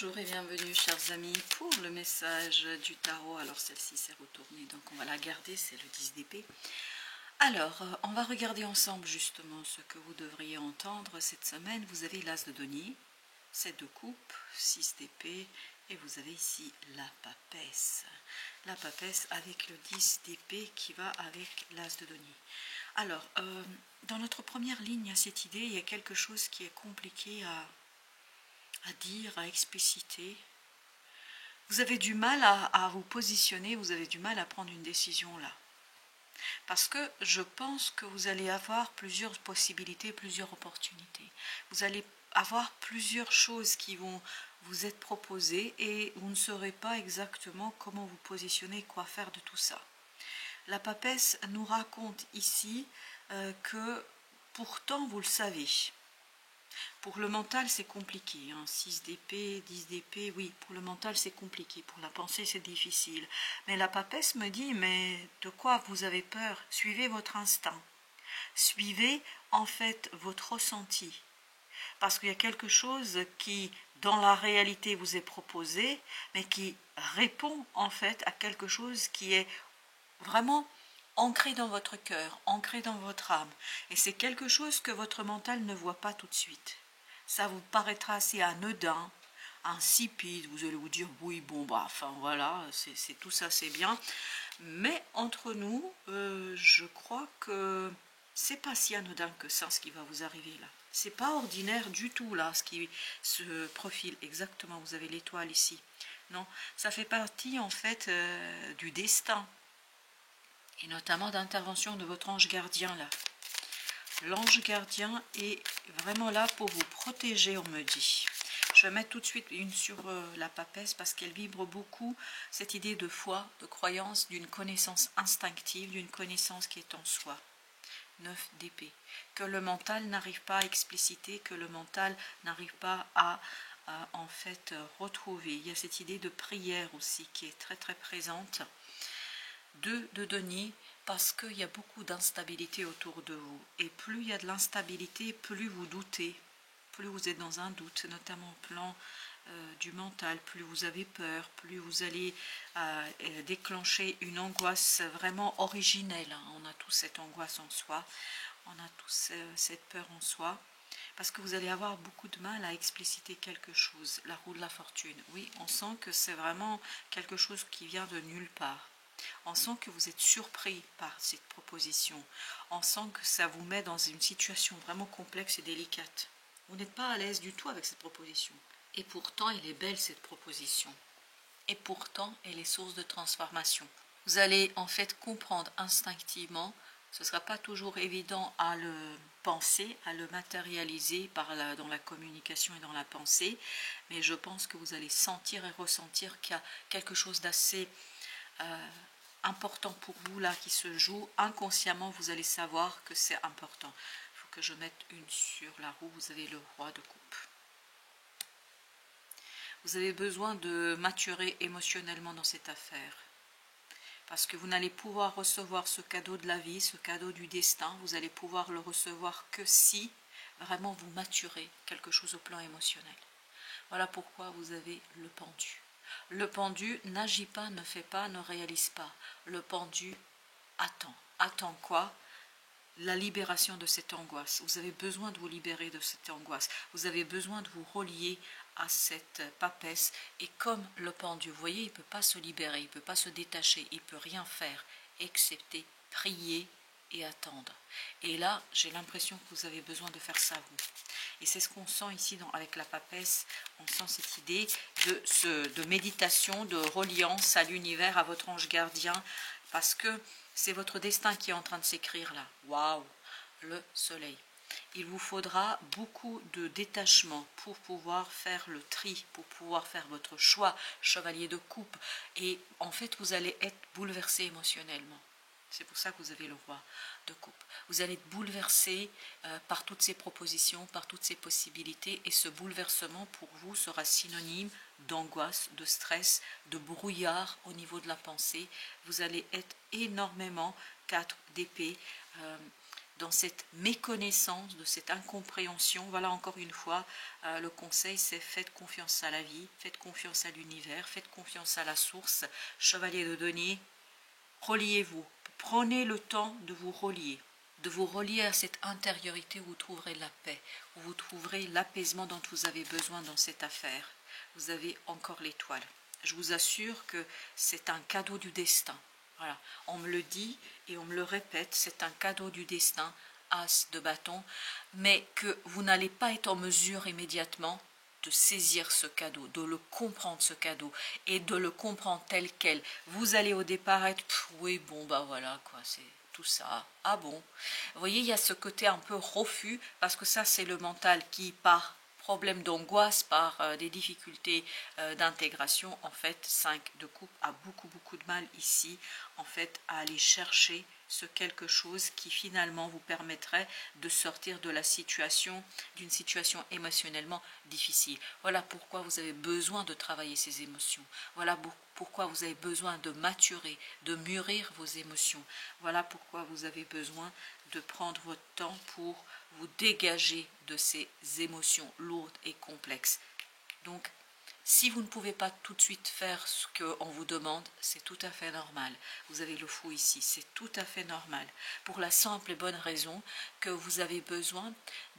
Bonjour et bienvenue chers amis pour le message du tarot. Alors celle-ci s'est retournée donc on va la garder, c'est le 10 d'épée. Alors on va regarder ensemble justement ce que vous devriez entendre cette semaine. Vous avez l'as de denier, 7 de coupe, 6 d'épée et vous avez ici la papesse. La papesse avec le 10 d'épée qui va avec l'as de denier. Alors dans notre première ligne, il y a cette idée, il y a quelque chose qui est compliqué à dire, à expliciter. Vous avez du mal à vous positionner, vous avez du mal à prendre une décision là. Parce que je pense que vous allez avoir plusieurs possibilités, plusieurs opportunités. Vous allez avoir plusieurs choses qui vont vous être proposées et vous ne saurez pas exactement comment vous positionner, quoi faire de tout ça. La papesse nous raconte ici que pourtant vous le savez. Pour le mental, c'est compliqué. 6 d'épée, 10 d'épée, oui, pour le mental, c'est compliqué. Pour la pensée, c'est difficile. Mais la papesse me dit, mais de quoi vous avez peur? Suivez votre instinct. Suivez, en fait, votre ressenti. Parce qu'il y a quelque chose qui, dans la réalité, vous est proposé, mais qui répond, en fait, à quelque chose qui est vraiment ancré dans votre cœur, ancré dans votre âme. Et c'est quelque chose que votre mental ne voit pas tout de suite. Ça vous paraîtra assez anodin, insipide, vous allez vous dire, oui, bon, bah, enfin, voilà, c'est tout ça, c'est bien. Mais entre nous, je crois que c'est pas si anodin que ça, ce qui va vous arriver là. C'est pas ordinaire du tout, là, ce qui se profile. Exactement, vous avez l'étoile ici. Non, ça fait partie, en fait, du destin. Et notamment d'intervention de votre ange gardien là. L'ange gardien est vraiment là pour vous protéger, on me dit. Je vais mettre tout de suite une sur la papesse parce qu'elle vibre beaucoup cette idée de foi, de croyance, d'une connaissance instinctive, d'une connaissance qui est en soi. 9 d'épée. Que le mental n'arrive pas à expliciter, que le mental n'arrive pas à en fait retrouver. Il y a cette idée de prière aussi qui est très très présente. 2 de denier, parce qu'il y a beaucoup d'instabilité autour de vous. Et plus il y a de l'instabilité, plus vous doutez, plus vous êtes dans un doute, notamment au plan du mental, plus vous avez peur, plus vous allez déclencher une angoisse vraiment originelle. On a tous cette angoisse en soi, on a tous cette peur en soi, parce que vous allez avoir beaucoup de mal à expliciter quelque chose. La roue de la fortune, oui, on sent que c'est vraiment quelque chose qui vient de nulle part. On sent que vous êtes surpris par cette proposition. On sent que ça vous met dans une situation vraiment complexe et délicate. Vous n'êtes pas à l'aise du tout avec cette proposition. Et pourtant, elle est belle cette proposition. Et pourtant, elle est source de transformation. Vous allez en fait comprendre instinctivement. Ce ne sera pas toujours évident à le penser, à le matérialiser dans la communication et dans la pensée. Mais je pense que vous allez sentir et ressentir qu'il y a quelque chose d'assez important pour vous là qui se joue. Inconsciemment vous allez savoir que c'est important. Il faut que je mette une sur la roue. Vous avez le roi de coupe. Vous avez besoin de maturer émotionnellement dans cette affaire, parce que vous n'allez pouvoir recevoir ce cadeau de la vie, ce cadeau du destin, vous allez pouvoir le recevoir que si vraiment vous maturez quelque chose au plan émotionnel. Voilà pourquoi vous avez le pendu. Le pendu n'agit pas, ne fait pas, ne réalise pas. Le pendu attend. Attend quoi? La libération de cette angoisse. Vous avez besoin de vous libérer de cette angoisse. Vous avez besoin de vous relier à cette papesse. Et comme le pendu, vous voyez, il ne peut pas se libérer, il ne peut pas se détacher, il ne peut rien faire, excepté prier et attendre. Et là, j'ai l'impression que vous avez besoin de faire ça, vous. Et c'est ce qu'on sent ici avec la papesse. On sent cette idée de méditation, de reliance à l'univers, à votre ange gardien, parce que c'est votre destin qui est en train de s'écrire là. Waouh, le soleil. Il vous faudra beaucoup de détachement pour pouvoir faire le tri, pour pouvoir faire votre choix, chevalier de coupe. Et en fait, vous allez être bouleversé émotionnellement. C'est pour ça que vous avez le roi de coupe. Vous allez être bouleversé par toutes ces propositions, par toutes ces possibilités. Et ce bouleversement, pour vous, sera synonyme d'angoisse, de stress, de brouillard au niveau de la pensée. Vous allez être énormément 4 d'épée. dans cette méconnaissance, de cette incompréhension. Voilà, encore une fois, le conseil, c'est faites confiance à la vie, faites confiance à l'univers, faites confiance à la source. Chevalier de denier, reliez-vous, prenez le temps de vous relier à cette intériorité où vous trouverez la paix, où vous trouverez l'apaisement dont vous avez besoin dans cette affaire. Vous avez encore l'étoile. Je vous assure que c'est un cadeau du destin. Voilà, on me le dit et on me le répète, c'est un cadeau du destin, as de bâton, mais que vous n'allez pas être en mesure immédiatement de saisir ce cadeau, de le comprendre ce cadeau et de le comprendre tel quel. Vous allez au départ être oui bon bah voilà quoi, c'est tout ça. Ah bon. Vous voyez, il y a ce côté un peu refus parce que ça c'est le mental qui par problème d'angoisse, par des difficultés d'intégration, en fait 5 de coupe a beaucoup de mal ici en fait à aller chercher ce quelque chose qui finalement vous permettrait de sortir de la situation, d'une situation émotionnellement difficile. Voilà pourquoi vous avez besoin de travailler ces émotions. Voilà pourquoi vous avez besoin de maturer, de mûrir vos émotions. Voilà pourquoi vous avez besoin de prendre votre temps pour vous dégager de ces émotions lourdes et complexes. Donc, si vous ne pouvez pas tout de suite faire ce qu'on vous demande, c'est tout à fait normal. Vous avez le fou ici, c'est tout à fait normal. Pour la simple et bonne raison que vous avez besoin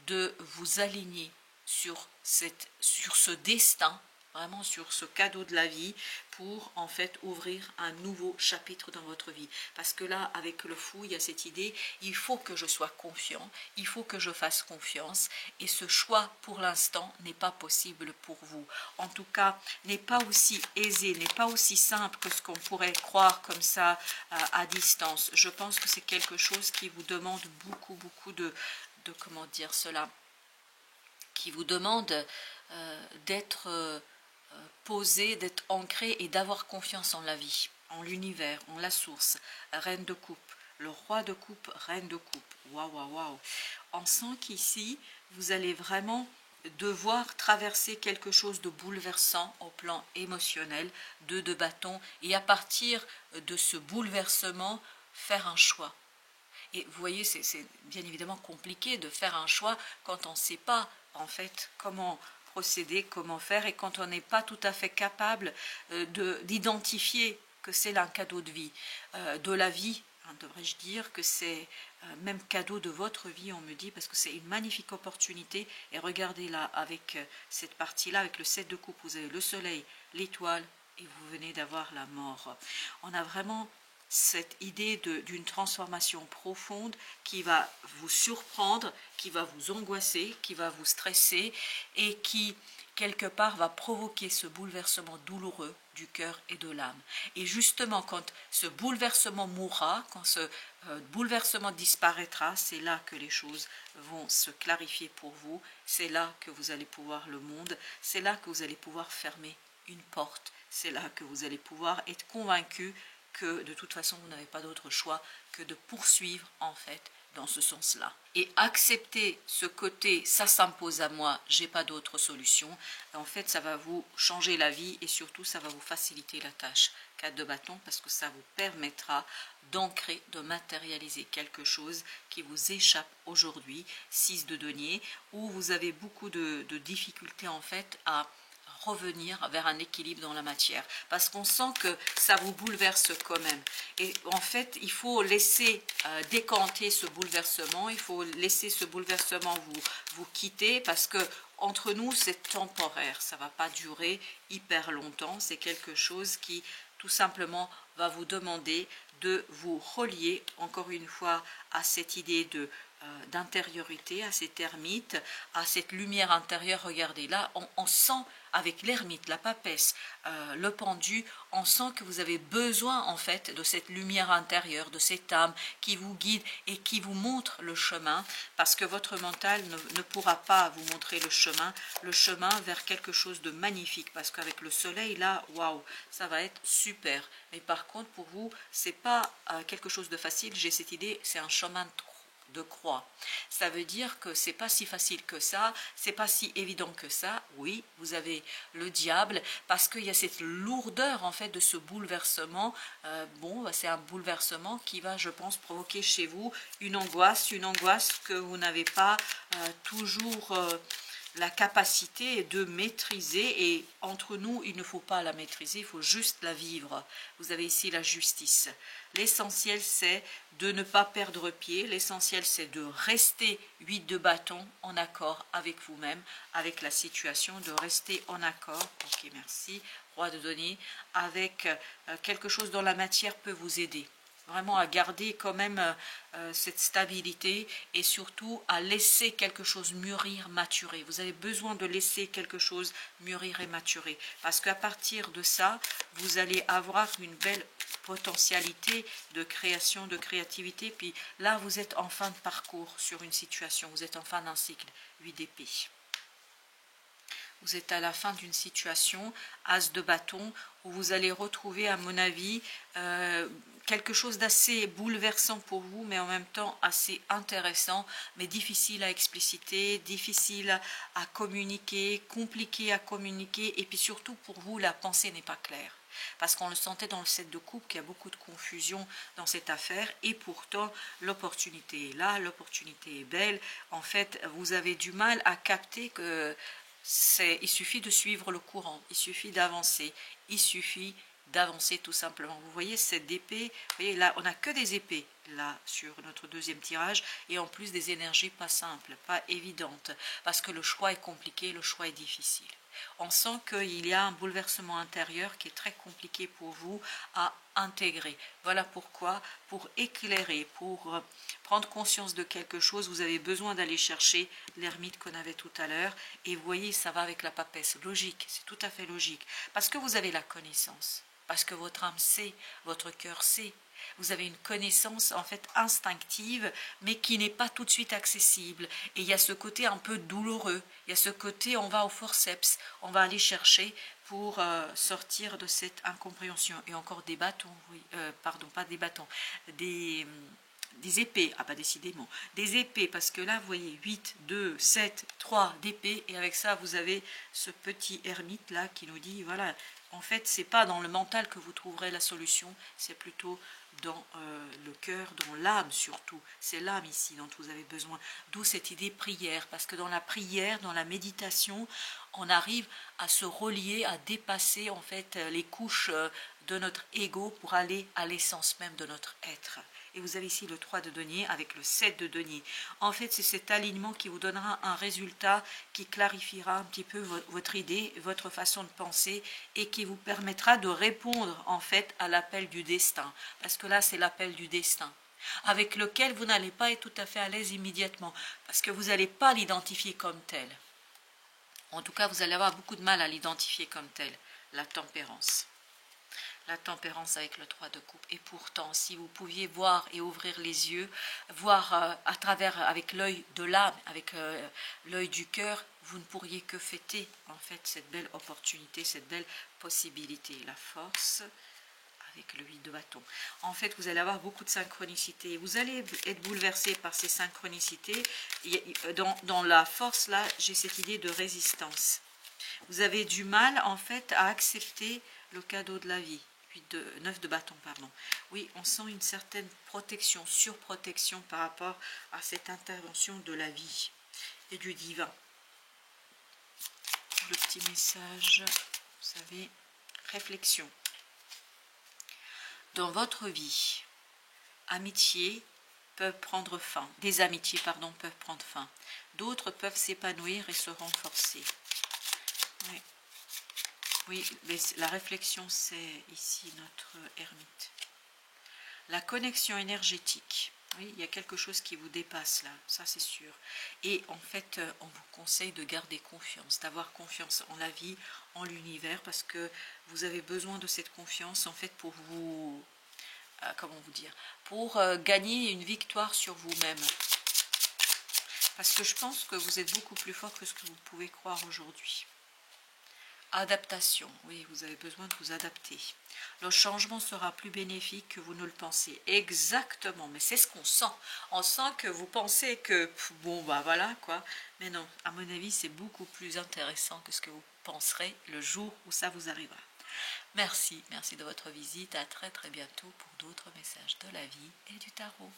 de vous aligner sur ce destin, vraiment sur ce cadeau de la vie, pour en fait ouvrir un nouveau chapitre dans votre vie. Parce que là, avec le fou, il y a cette idée, il faut que je sois confiant, il faut que je fasse confiance, et ce choix pour l'instant n'est pas possible pour vous. En tout cas, n'est pas aussi aisé, n'est pas aussi simple que ce qu'on pourrait croire comme ça à distance. Je pense que c'est quelque chose qui vous demande beaucoup de comment dire cela, qui vous demande d'être posé, d'être ancré et d'avoir confiance en la vie, en l'univers, en la source. Reine de coupe, le roi de coupe, reine de coupe. Waouh. On sent qu'ici, vous allez vraiment devoir traverser quelque chose de bouleversant au plan émotionnel, de bâton, et à partir de ce bouleversement, faire un choix. Et vous voyez, c'est bien évidemment compliqué de faire un choix quand on ne sait pas en fait comment procéder, comment faire, et quand on n'est pas tout à fait capable d'identifier que c'est un cadeau de vie, de la vie, hein, devrais-je dire, que c'est même cadeau de votre vie, on me dit, parce que c'est une magnifique opportunité. Et regardez là, avec cette partie-là, avec le 7 de coupe, vous avez le soleil, l'étoile, et vous venez d'avoir la mort. On a vraiment cette idée d'une transformation profonde qui va vous surprendre, qui va vous angoisser, qui va vous stresser et qui, quelque part, va provoquer ce bouleversement douloureux du cœur et de l'âme. Et justement, quand ce bouleversement mourra, quand ce bouleversement disparaîtra, c'est là que les choses vont se clarifier pour vous, c'est là que vous allez pouvoir le monde, c'est là que vous allez pouvoir fermer une porte, c'est là que vous allez pouvoir être convaincu que de toute façon vous n'avez pas d'autre choix que de poursuivre en fait dans ce sens-là. Et accepter ce côté, ça s'impose à moi, j'ai pas d'autre solution, en fait ça va vous changer la vie et surtout ça va vous faciliter la tâche. 4 de bâton, parce que ça vous permettra d'ancrer, de matérialiser quelque chose qui vous échappe aujourd'hui. 6 de denier, où vous avez beaucoup de difficultés en fait à revenir vers un équilibre dans la matière, parce qu'on sent que ça vous bouleverse quand même, et en fait il faut laisser décanter ce bouleversement, il faut laisser ce bouleversement vous quitter, parce que entre nous c'est temporaire, ça va pas durer hyper longtemps, c'est quelque chose qui tout simplement va vous demander de vous relier encore une fois à cette idée d'intériorité, à cet ermite, à cette lumière intérieure. Regardez là, on sent avec l'ermite, la papesse, le pendu, on sent que vous avez besoin en fait de cette lumière intérieure, de cette âme qui vous guide et qui vous montre le chemin, parce que votre mental ne pourra pas vous montrer le chemin vers quelque chose de magnifique, parce qu'avec le soleil là, waouh, ça va être super. Mais par contre pour vous, c'est pas quelque chose de facile, j'ai cette idée, c'est un chemin de croix. Ça veut dire que c'est pas si facile que ça, c'est pas si évident que ça. Oui, vous avez le diable, parce qu'il y a cette lourdeur en fait de ce bouleversement. C'est un bouleversement qui va, je pense, provoquer chez vous une angoisse que vous n'avez pas toujours la capacité de maîtriser, et entre nous, il ne faut pas la maîtriser, il faut juste la vivre. Vous avez ici la justice. L'essentiel, c'est de ne pas perdre pied, l'essentiel, c'est de rester 8 de bâton en accord avec vous-même, avec la situation, de rester en accord, ok, merci, roi de denier, avec quelque chose dont la matière peut vous aider. Vraiment à garder quand même cette stabilité, et surtout à laisser quelque chose mûrir, maturer. Vous avez besoin de laisser quelque chose mûrir et maturer, parce qu'à partir de ça, vous allez avoir une belle potentialité de création, de créativité. Puis là, vous êtes en fin de parcours sur une situation, vous êtes en fin d'un cycle, 8 d'épée. Vous êtes à la fin d'une situation, as de bâton, où vous allez retrouver, à mon avis, quelque chose d'assez bouleversant pour vous, mais en même temps assez intéressant, mais difficile à expliciter, difficile à communiquer, compliqué à communiquer, et puis surtout pour vous, la pensée n'est pas claire. Parce qu'on le sentait dans le 7 de coupe qu'il y a beaucoup de confusion dans cette affaire, et pourtant l'opportunité est là, l'opportunité est belle. En fait, vous avez du mal à capter que il suffit de suivre le courant, il suffit d'avancer, il suffit d'avancer tout simplement. Vous voyez cette épée, vous voyez là on n'a que des épées là sur notre deuxième tirage, et en plus des énergies pas simples, pas évidentes, parce que le choix est compliqué, le choix est difficile. On sent qu'il y a un bouleversement intérieur qui est très compliqué pour vous à intégrer. Voilà pourquoi, pour éclairer, pour prendre conscience de quelque chose, vous avez besoin d'aller chercher l'ermite qu'on avait tout à l'heure. Et vous voyez, ça va avec la papesse. Logique, c'est tout à fait logique. Parce que vous avez la connaissance, parce que votre âme sait, votre cœur sait. Vous avez une connaissance en fait instinctive, mais qui n'est pas tout de suite accessible. Et il y a ce côté un peu douloureux, il y a ce côté on va au forceps, on va aller chercher pour sortir de cette incompréhension. Et encore des bâtons, oui, pardon, pas des bâtons, des épées, ah pas décidément, des épées, parce que là vous voyez 8, 2, 7, 3 d'épées, et avec ça vous avez ce petit ermite là qui nous dit voilà, en fait c'est pas dans le mental que vous trouverez la solution, c'est plutôt dans le cœur, dans l'âme surtout, c'est l'âme ici dont vous avez besoin, d'où cette idée prière, parce que dans la prière, dans la méditation, on arrive à se relier, à dépasser en fait les couches de notre ego pour aller à l'essence même de notre être. Et vous avez ici le 3 de denier avec le 7 de denier. En fait, c'est cet alignement qui vous donnera un résultat qui clarifiera un petit peu votre idée, votre façon de penser, et qui vous permettra de répondre en fait à l'appel du destin. Parce que là, c'est l'appel du destin, avec lequel vous n'allez pas être tout à fait à l'aise immédiatement, parce que vous n'allez pas l'identifier comme tel. En tout cas, vous allez avoir beaucoup de mal à l'identifier comme tel, la tempérance. La tempérance avec le 3 de coupe. Et pourtant, si vous pouviez voir et ouvrir les yeux, voir à travers, avec l'œil de l'âme, avec l'œil du cœur, vous ne pourriez que fêter en fait cette belle opportunité, cette belle possibilité. La force avec le 8 de bâton. En fait, vous allez avoir beaucoup de synchronicité. Vous allez être bouleversé par ces synchronicités. Dans la force, là, j'ai cette idée de résistance. Vous avez du mal, en fait, à accepter le cadeau de la vie. 9 de bâton, pardon. Oui, on sent une certaine protection, surprotection par rapport à cette intervention de la vie et du divin. Le petit message, vous savez, réflexion. Dans votre vie, amitiés peuvent prendre fin. Des amitiés, pardon, peuvent prendre fin. D'autres peuvent s'épanouir et se renforcer. Oui. Oui, mais la réflexion, c'est ici notre ermite. La connexion énergétique. Oui, il y a quelque chose qui vous dépasse là, ça c'est sûr. Et en fait, on vous conseille de garder confiance, d'avoir confiance en la vie, en l'univers, parce que vous avez besoin de cette confiance en fait pour vous, comment vous dire, pour gagner une victoire sur vous-même. Parce que je pense que vous êtes beaucoup plus fort que ce que vous pouvez croire aujourd'hui. Adaptation, oui, vous avez besoin de vous adapter. Le changement sera plus bénéfique que vous ne le pensez. Exactement, mais c'est ce qu'on sent. On sent que vous pensez que, bon, bah voilà, quoi. Mais non, à mon avis, c'est beaucoup plus intéressant que ce que vous penserez le jour où ça vous arrivera. Merci de votre visite. À très très bientôt pour d'autres messages de la vie et du tarot.